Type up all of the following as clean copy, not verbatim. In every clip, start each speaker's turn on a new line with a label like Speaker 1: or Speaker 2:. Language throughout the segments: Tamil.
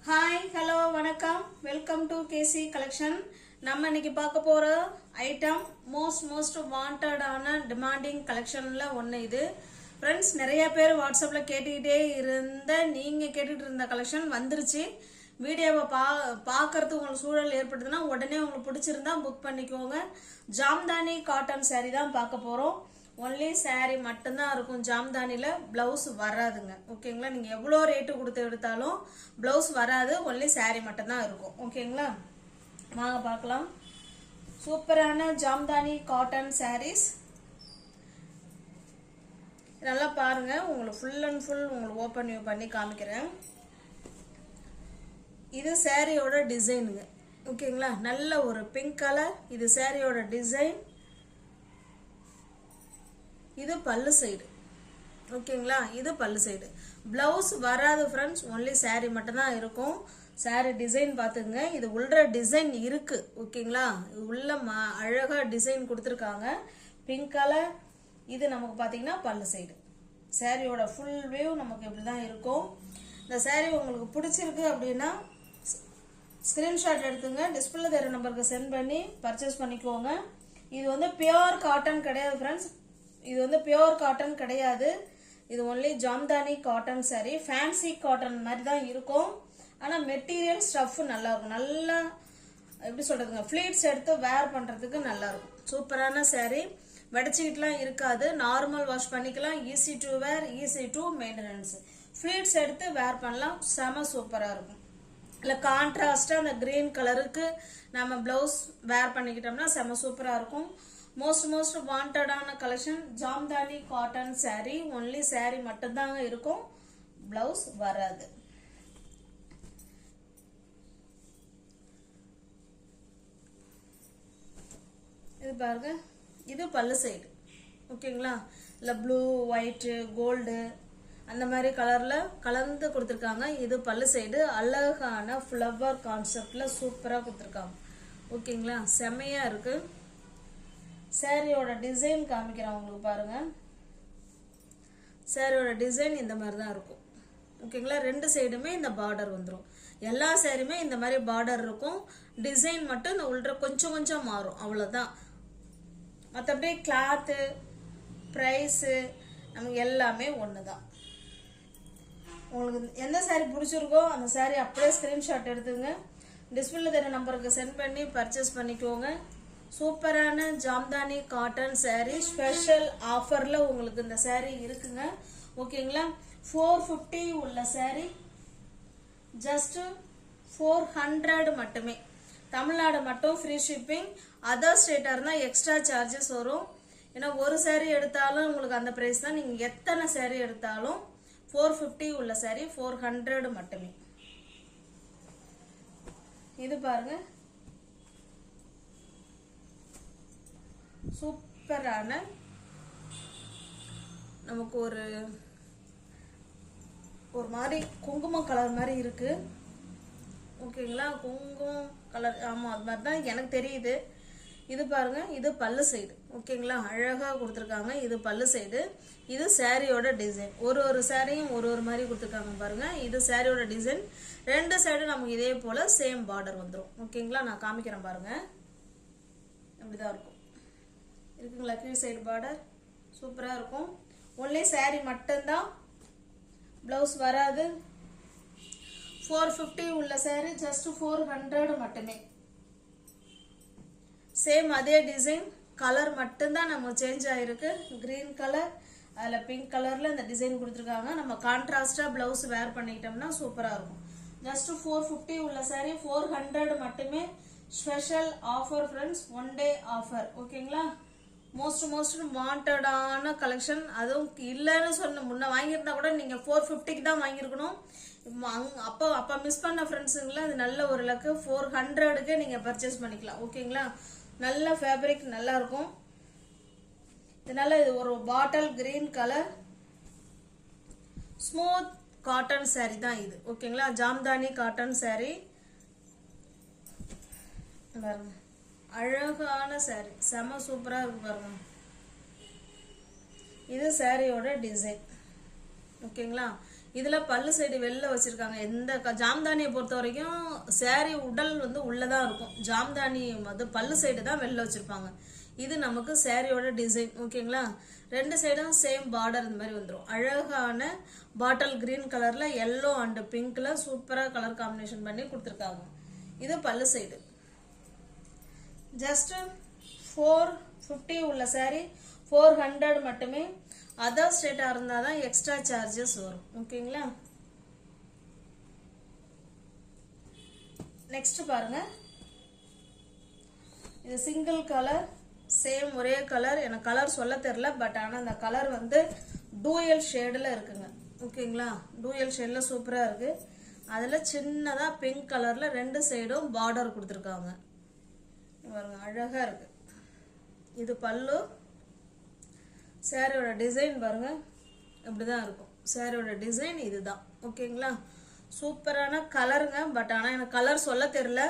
Speaker 1: ஹாய் ஹலோ வணக்கம் வெல்கம் டு கேசி கலெக்ஷன். நம்ம இன்னைக்கு பார்க்க போற ஐட்டம் மோஸ்ட் வாண்டடான டிமாண்டிங் கலெக்ஷன்ல ஒன்று இது. ஃப்ரெண்ட்ஸ், நிறைய பேர் வாட்ஸ்அப்ல கேட்டுக்கிட்டே நீங்க கேட்டுட்டு இருந்த கலெக்ஷன் வந்துருச்சு. வீடியோவை பார்க்கறதுக்கு உங்களுக்கு சூழல் ஏற்படுதுன்னா உடனே உங்களுக்கு பிடிச்சிருந்தா புக் பண்ணிக்கோங்க. ஜாம்தானி காட்டன் சாரி தான் பார்க்க போறோம். ஒன்லி சாரி மட்டும்தான் இருக்கும். ஜாம்தானில பிளவுஸ் வராதுங்க. ஓகேங்களா? நீங்க எவ்வளோ ரேட்டு கொடுத்து எடுத்தாலும் பிளவுஸ் வராது. ஒன்லி சாரி மட்டும்தான் இருக்கும். ஓகேங்களா? வாங்க பார்க்கலாம். சூப்பரான ஜாம்தானி காட்டன் சாரீஸ் நல்லா பாருங்க. உங்களுக்கு ஃபுல் அண்ட் ஃபுல் உங்களுக்கு ஓப்பன் வியூ பண்ணி காமிக்கிறேன். இது சாரியோட டிசைனுங்க. ஓகேங்களா? நல்ல ஒரு பிங்க் கலர். இது சாரியோட டிசைன். இது பல்லு சைடு. ஓகேங்களா? இது பல்லு சைடு. பிளவுஸ் வராது ஃப்ரெண்ட்ஸ். ஒன்லி சாரி மட்டும் தான் இருக்கும். சாரி டிசைன் பார்த்துங்க. இது உள்ள டிசைன் இருக்கு. ஓகேங்களா? உள்ள அழகா டிசைன் கொடுத்துருக்காங்க. Pink colour. இது நமக்கு பார்த்தீங்கன்னா பல்லு சைடு. சாரியோட ஃபுல் வியூ நமக்கு இப்படி தான் இருக்கும். இந்த சாரி உங்களுக்கு பிடிச்சிருக்கு அப்படின்னா ஸ்கிரீன்ஷாட் எடுத்துங்க. டிஸ்பிளே தெரிய நம்பருக்கு சென்ட் பண்ணி பர்ச்சேஸ் பண்ணிக்கோங்க. இது வந்து பியோர் காட்டன் கிடையாது ஃப்ரெண்ட்ஸ். இது வந்து பியோர் காட்டன் கிடையாது. இது only Jamdani cotton sorry. Fancy cotton மாதிரி தான் இருக்கும். ஆனால் மெட்டீரியல் ஸ்டஃப் நல்லா இருக்கும். நல்லா எப்படி சொல்றதுங்க, ஃபிளீட்ஸ் எடுத்து வேர் பண்றதுக்கு நல்லா இருக்கும். சூப்பரான சாரி. வெடிச்சுக்கிட்டுலாம் இருக்காது. நார்மல் வாஷ் பண்ணிக்கலாம். Easy to wear, easy to maintenance. Pleats எடுத்து வேர் பண்ணலாம். செம சூப்பரா இருக்கும். இல்லை கான்ட்ராஸ்டா அந்த கிரீன் கலருக்கு நம்ம பிளவுஸ் வேர் பண்ணிக்கிட்டோம்னா செம சூப்பரா இருக்கும். மோஸ்ட் வாண்டடான collection Jamdani cotton sari. Only sari மட்டும்தாங்க இருக்கும். பிளவுஸ் வராது. இது பாருங்க. இது பல்லு சைடு. ஓகேங்களா? இல்லை ப்ளூ, ஒயிட்டு, கோல்டு அந்த மாதிரி கலர்ல கலந்து கொடுத்துருக்காங்க. இது பல்லு சைடு. அழகான ஃப்ளவர் கான்செப்ட்ல சூப்பரா கொடுத்துருக்காங்க. ஓகேங்களா? செம்மையா இருக்கு. சாரியோட டிசைன் காமிக்கிறேன் உங்களுக்கு பாருங்க. சாரியோட டிசைன் இந்த மாதிரி தான் இருக்கும். ஓகேங்களா? ரெண்டு சைடுமே இந்த பார்டர் வந்துடும். எல்லா சாரியுமே இந்த மாதிரி பார்டர் இருக்கும். டிசைன் மட்டும் இந்த உள்ள கொஞ்சம் மாறும். அவ்வளோதான். மற்றபடி கிளாத்து, ப்ரைஸு நமக்கு எல்லாமே ஒன்று தான். உங்களுக்கு எந்த சாரி பிடிச்சிருக்கோ அந்த சாரி அப்படியே ஸ்கிரீன்ஷாட் எடுத்துங்க. டிஸ்பிளே தெரிய நம்பருக்கு சென்ட் பண்ணி பர்ச்சேஸ் பண்ணிக்கோங்க. சூப்பரான ஜாம்தானி காட்டன் சாரி. ஸ்பெஷல் ஆஃபர்ல உங்களுக்கு இந்த சாரி இருக்குங்க. ஓகேங்களா? 450 உள்ள சாரி ஜஸ்ட் 400 மட்டுமே. தமிழ்நாடு மட்டும் ஃப்ரீ ஷிப்பிங். அதர் ஸ்டேட்டா இருந்தா எக்ஸ்ட்ரா சார்ஜஸ் வரும். ஏன்னா ஒரு சாரி எடுத்தாலும் உங்களுக்கு அந்த பிரைஸ் தான். நீங்க எத்தனை சாரி எடுத்தாலும் 450 உள்ள சாரி 400 மட்டுமே. இது பாருங்க. சூப்பரான நமக்கு ஒரு மாதிரி குங்குமம் கலர் மாதிரி இருக்கு. ஓகேங்களா? குங்குமம் கலர். ஆமா, அது மாதிரி தான் எனக்கு தெரியுது. இது பாருங்க. இது பல்லு சைடு. ஓகேங்களா? அழகா கொடுத்துருக்காங்க. இது பல்லு சைடு. இது சாரியோட டிசைன். ஒரு சாரியும் ஒரு மாதிரி கொடுத்துருக்காங்க பாருங்க. இது சாரியோட டிசைன். ரெண்டு சைடு நமக்கு இதே போல சேம் பார்டர் வந்துடும். ஓகேங்களா? நான் காமிக்கிறேன் பாருங்க. இப்படிதான் இருக்கும். இருக்குங்களா? கீழ் சைடு பார்டர் சூப்பரா இருக்கும். ஒன்லி சாரி மட்டும்தான். பிளவுஸ் வராது. 450 உள்ள சாரி ஜஸ்ட் 400 மட்டுமே. சேம் அதே டிசைன். கலர் மட்டும்தான் நம்ம சேஞ்ச் ஆயிருக்கு. கிரீன் கலர், அதுல பிங்க் கலர்ல இந்த டிசைன் கொடுத்துருக்காங்க. நம்ம கான்ட்ராஸ்டா பிளவுஸ் வேர் பண்ணிக்கிட்டோம்னா சூப்பரா இருக்கும். ஜஸ்ட் 450 உள்ள சாரி 400 மட்டுமே. Special offer friends. One day offer. ஓகேங்களா? மோஸ்ட் வாண்டடான கலெக்ஷன். அதுவும் இல்லைன்னு சொன்ன முன்ன வாங்கியிருந்தா கூட நீங்க 450க்கு தான் வாங்கியிருக்கணும். அப்போ மிஸ் பண்ண ஃப்ரெண்ட்ஸுங்களா, அது நல்ல ஒரு லக்கு. 400க்கு நீங்க பர்ச்சேஸ் பண்ணிக்கலாம். ஓகேங்களா? நல்ல ஃபேப்ரிக் நல்லா இருக்கும். இதனால இது ஒரு bottle green colour smooth cotton sorry தான் இது. ஓகேங்களா? Jamdani cotton sorry. பாருங்க, அழகான சாரி. செம சூப்பரா இருக்கு பாருங்க. இது சாரியோட டிசைன். ஓகேங்களா? இதுல பல்லு சைடு வெளில வச்சிருக்காங்க. எந்த ஜாம்தானியை பொறுத்த வரைக்கும் saree உடல் வந்து உள்ளதான் இருக்கும். ஜாம்தானி வந்து பல்லு சைடு தான் வெளில வச்சிருப்பாங்க. இது நமக்கு சாரியோட டிசைன். ஓகேங்களா? ரெண்டு சைடும் சேம் பார்டர் இந்த மாதிரி வந்துடும். அழகான பாட்டில் கிரீன் கலர்ல எல்லோ அண்ட் பிங்க்ல சூப்பரா கலர் காம்பினேஷன் பண்ணி கொடுத்துருக்காங்க. இது பல்லு சைடு. ஜஸ்ட் 450 உள்ள சாரி 400 மட்டுமே. அதர் ஸ்டேட்டா இருந்தாதான் எக்ஸ்ட்ரா சார்ஜஸ் வரும். ஓகேங்களா? நெக்ஸ்ட் பாருங்க. இது சிங்கிள் கலர், சேம் ஒரே கலர். எனக்கு கலர் சொல்ல தெரியல, பட் ஆனால் அந்த கலர் வந்து டூயல் ஷேடில் இருக்குங்க. ஓகேங்களா? டூயல் ஷேடில் சூப்பராக இருக்கு. அதில் சின்னதாக பிங்க் கலரில் ரெண்டு சைடும் பார்டர் கொடுத்துருக்காங்க. பாருங்க, அழகாக இருக்கு. இது பல்லு. சாரியோட டிசைன் பாருங்க, இப்படிதான் இருக்கும். சாரியோட டிசைன் இதுதான். ஓகேங்களா? சூப்பரான கலருங்க. பட் ஆனால் எனக்கு கலர் சொல்ல தெரியல.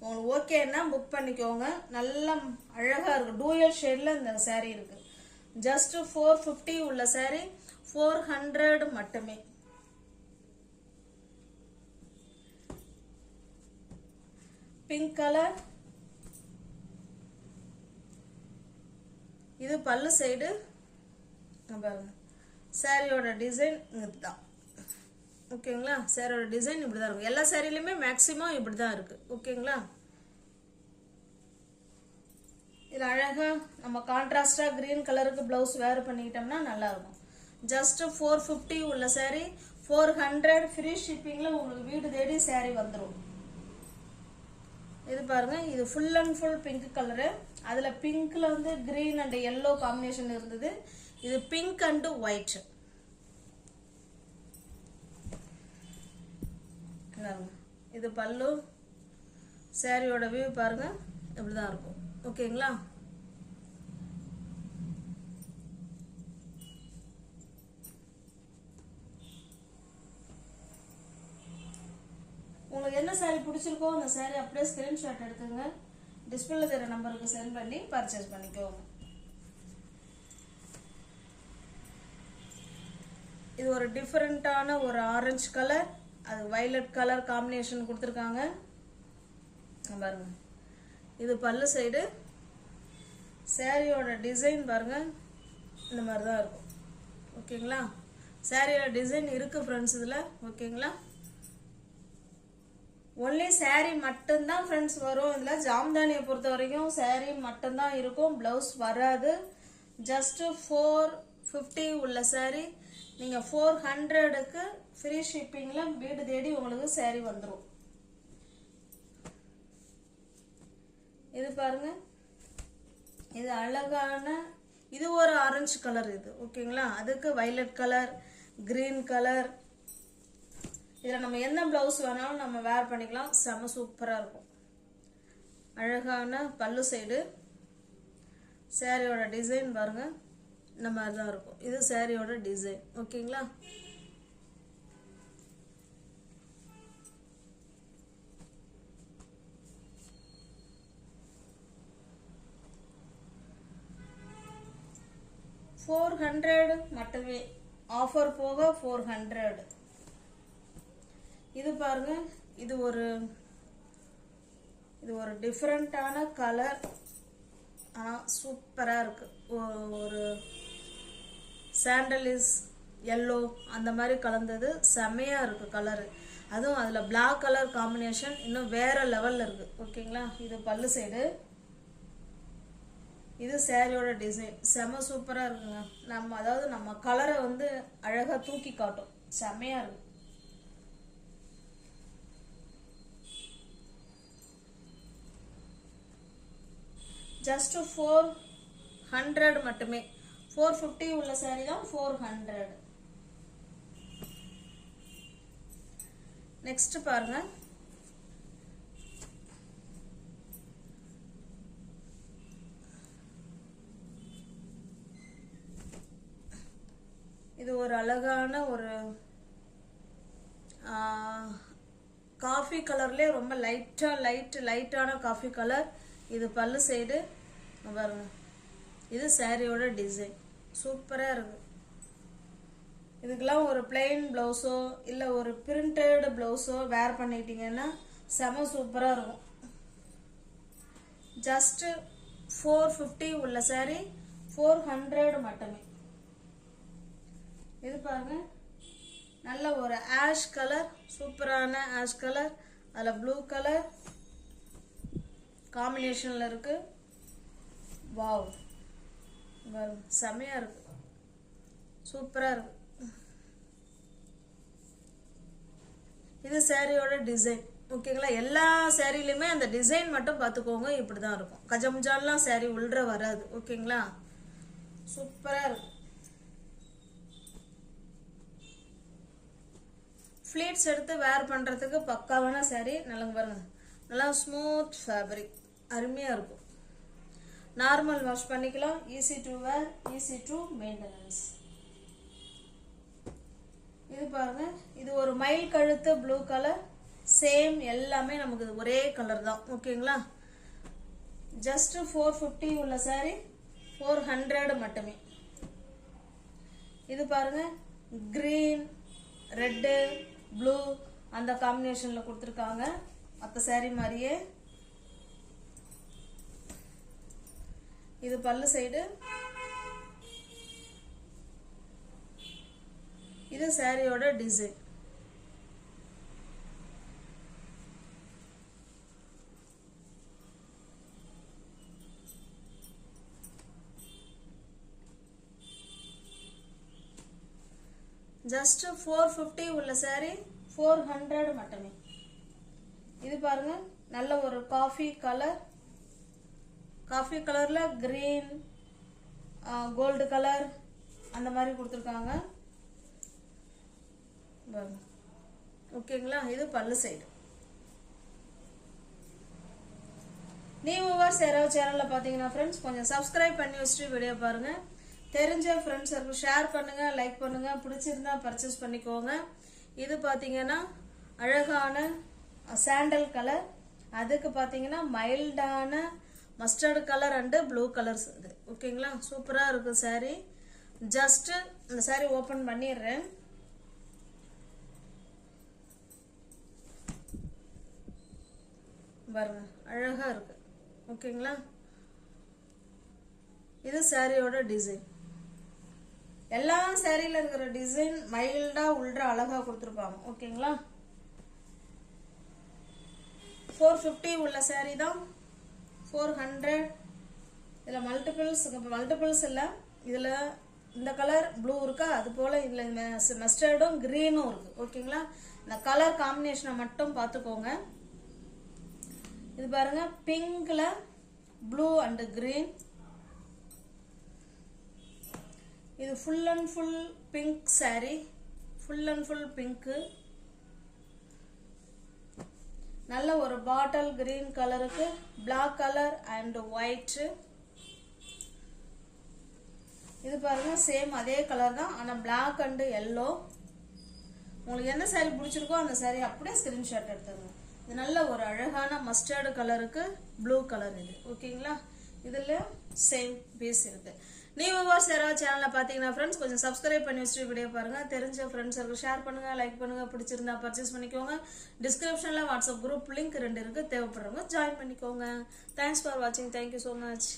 Speaker 1: உங்களுக்கு ஓகேன்னா புக் பண்ணிக்கோங்க. நல்ல அழகா இருக்கு. டூயல் ஷேட்ல இந்த சாரி இருக்கு. ஜஸ்ட் 450 உள்ள சாரி 400 மட்டுமே. Pink colour. இது பல்லு சைடு. பாருங்க, சாரியோட டிசைன் இதுதான். ஓகேங்களா? சாரியோட டிசைன் இப்படிதான் இருக்கும். எல்லா சாரிலுமே மேக்சிமம் இப்படிதான் இருக்கு. ஓகேங்களா? இது அழகா நம்ம கான்ட்ராஸ்டா கிரீன் கலருக்கு பிளவுஸ் வேர் பண்ணிக்கிட்டோம்னா நல்லா இருக்கும். ஜஸ்ட் 450 உள்ள சாரி 400 ஃப்ரீ ஷிப்பிங்ல உங்களுக்கு வீடு தேடி சாரி வந்துடும். இது பாருங்க, இது full and full pink colour. அதுல பிங்க்ல வந்து கிரீன் அண்ட் எல்லோ காம்பினேஷன் இருந்தது. இது பிங்க் அண்ட் ஒயிட். இது பல்லு. சாரியோட வியூ பாருங்க, இப்படிதான் இருக்கும். ஓகேங்களா? உங்களுக்கு என்ன சாரி பிடிச்சிருக்கோ அந்த சாரி அப்படியே ஸ்கிரீன்ஷாட் எடுத்துங்க. டிஸ்பிளேல தெரிய நம்பருக்கு சென்ட் பண்ணி பர்ச்சேஸ் பண்ணிக்கோங்க. இது ஒரு டிஃபரெண்டான ஒரு ஆரஞ்சு கலர், அது வயலட் கலர் காம்பினேஷன் கொடுத்துருக்காங்க. பாருங்க, இது பல்லு சைடு. சாரியோட டிசைன் பாருங்க, இந்த மாதிரி தான் இருக்கும். ஓகேங்களா? சாரியோட டிசைன் இருக்கு ஃப்ரெண்ட்ஸ் இதுல. ஓகேங்களா? ஒன்லி சாரி மட்டும்தான் ஃப்ரெண்ட்ஸ் வரும். இதுல ஜாம்தானியை பொறுத்த வரைக்கும் சாரி மட்டும்தான் இருக்கும், பிளவுஸ் வராது. ஜஸ்ட் 450 உள்ள சாரி நீங்க 400க்கு ஃப்ரீ ஷிப்பிங்ல வீடு தேடி உங்களுக்கு சாரி வந்துடும். இது பாருங்க, இது அழகான, இது ஒரு ஆரஞ்சு கலர். இது ஓகேங்களா? அதுக்கு வயலட் கலர், கிரீன் கலர். இதுல நம்ம என்ன பிளவுஸ் வேணாலும் நம்ம வேர் பண்ணிக்கலாம். செம சூப்பரா இருக்கும். அழகான பல்லு சைடு. சாரியோட டிசைன் பாருங்க, இந்த மாதிரி தான் இருக்கும். இது சாரியோட டிசைன். ஓகேங்களா? $400 மட்டுமே. ஆஃபர் போக 400. இது பாருங்க, இது ஒரு டிஃபரெண்டான கலர். சூப்பரா இருக்கு. ஒரு சாண்டலிஸ் எல்லோ அந்த மாதிரி கலந்தது. செமையா இருக்கு கலரு. அதுவும் அதுல பிளாக் கலர் காம்பினேஷன் இன்னும் வேற லெவல்ல இருக்கு. ஓகேங்களா? இது பல்லு சைடு. இது சாரியோட டிசைன். செம சூப்பரா இருக்குங்க. அதாவது நம்ம கலரை வந்து அழகா தூக்கி காட்டும். செமையா இருக்கு. ஜஸ்ட் 400 மட்டுமே. 450 உள்ள சாரி தான் 400. நெக்ஸ்ட் பாருங்க, இது ஒரு அழகான ஒரு காஃபி கலர்லயே ரொம்ப லைட்டான காஃபி கலர். இது பல்லு சைடு. பாருங்க, இது சாரியோட டிசைன். சூப்பரா இருக்கு. இதுக்கெல்லாம் ஒரு பிளெயின் ப்ளவுஸோ இல்லை ஒரு பிரிண்டட் ப்ளவுஸோ வேர் பண்ணிட்டீங்கன்னா செம சூப்பராக இருக்கும். ஜஸ்ட் 450 உள்ள சாரி 400 மட்டுமே. இது பாருங்க, நல்ல ஒரு ஆஷ் கலர், சூப்பரான ஆஷ் கலர், அதில் ப்ளூ கலர் காம்பினேஷனில் இருக்கு. வாவ், செமையாக இருக்கு, சூப்பராக இருக்கு. இது சாரியோட டிசைன். ஓகேங்களா, எல்லா சாரிலையுமே அந்த டிசைன் மட்டும் பார்த்துக்கோங்க, இப்படி தான் இருக்கும். கஜமுஜான்லாம் சாரி உள்ற வராது. ஓகேங்களா, சூப்பராக இருக்கும். ஃப்ளீட்ஸ் எடுத்து வேர் பண்ணுறதுக்கு பக்காவான சாரி. நல்லா பாருங்க, நல்லா ஸ்மூத் ஃபேப்ரிக், அருமையாக இருக்கும். நார்மல் வாஷ் பண்ணிக்கலாம், easy to wear, easy to maintenance. இது பாருங்க, இது ஒரு மயில் கழுத்து ப்ளூ கலர், சேம் எல்லாமே நமக்கு ஒரே கலர் தான். ஓகேங்களா, ஜஸ்ட் 450 உள்ள சாரி 400 மட்டுமே. இது பாருங்க, கிரீன், ரெட்டு, ப்ளூ அந்த காம்பினேஷன்ல கொடுத்துருக்காங்க, மற்ற சாரி மாதிரியே. இது பல்லு சைடு, இது சாரியோட டிசைன். ஜஸ்ட் 450 உள்ள சாரி 400 மட்டுமே. இது பாருங்க, நல்ல ஒரு காஃபி கலர், காஃபி கலர்ல கிரீன், கோல்டு கலர் அந்த மாதிரி கொடுத்துருக்காங்க. ஓகேங்களா, இது பல்லு சைடு. நியூ வியூவர்ஸ் யாராவது சேனல்ல பாத்தீங்கன்னா ஃப்ரெண்ட்ஸ் கொஞ்சம் சப்ஸ்கிரைப் பண்ணி வச்சுட்டு வீடியோ பாருங்க. தெரிஞ்ச ஃப்ரெண்ட்ஸுக்கு ஷேர் பண்ணுங்க, லைக் பண்ணுங்க, பிடிச்சிருந்தா பர்ச்சேஸ் பண்ணிக்கோங்க. இது பாத்தீங்கன்னா அழகான சாண்டல் கலர், அதுக்கு பாத்தீங்கன்னா மைல்டான mustard colour and blue colours. இது ஓகேங்களா, சூப்பரா இருக்கு சாரி. ஜஸ்ட் இந்த சாரி ஓபன் பண்ணிடுறேன். பாருங்க, அழகா இருக்கு. ஓகேங்களா, இது சாரியோட டிசைன். எல்லா சாரியில இருக்கிற டிசைன் மைல்டா உள்ள அழகா கொடுத்துருப்பாங்க. ஓகேங்களா, 450 உள்ள சாரி தான் 400. இதுல மல்டிபிள்ஸ் இல்ல, இதுல இந்த கலர் ப்ளூ இருக்கா, அது போல இதுல மஸ்டர்டும் கிரீனும் இருக்கு. ஓகேங்களா, இந்த கலர் காம்பினேஷனை மட்டும் பார்த்துக்கோங்க. இது பாருங்க, பிங்க்ல ப்ளூ அண்ட் கிரீன். இது full and full pink sorry, full and full pink. நல்ல ஒரு பாட்டில் கிரீன் கலருக்கு பிளாக் கலர் அண்ட் ஒயிட். இது பாருங்க, சேம் அதே கலர் தான், ஆனா பிளாக் அண்ட் எல்லோ. உங்களுக்கு என்ன சாரி பிடிச்சிருக்கோ அந்த சாரி அப்படியே ஸ்கிரீன்ஷாட் எடுத்துங்க. இது நல்ல ஒரு அழகான மஸ்டர்டு கலருக்கு ப்ளூ கலர். இது ஓகேங்களா, இதுல சேம் பீஸ் இருக்கு. நியூ வியூவர்ஸ் யாராவது சேனல்ல பாத்தீங்கன்னா ஃப்ரெண்ட்ஸ் கொஞ்சம் சப்ஸ்கிரைப் பண்ணி வச்சுட்டு வீடியோ பாருங்க. தெரிஞ்ச ஃப்ரெண்ட்ஸுக்கு ஷேர் பண்ணுங்க, லைக் பண்ணுங்க, பிடிச்சிருந்தா பர்ச்சேஸ் பண்ணிக்கோங்க. டிஸ்கிரிப்ஷன்ல வாட்ஸ்அப் குரூப் லிங்க் 2 இருக்கு, தேவைப்படுறவங்க ஜாயின் பண்ணிக்கோங்க. தேங்க்ஸ் ஃபார் வாட்சிங். Thank you so much.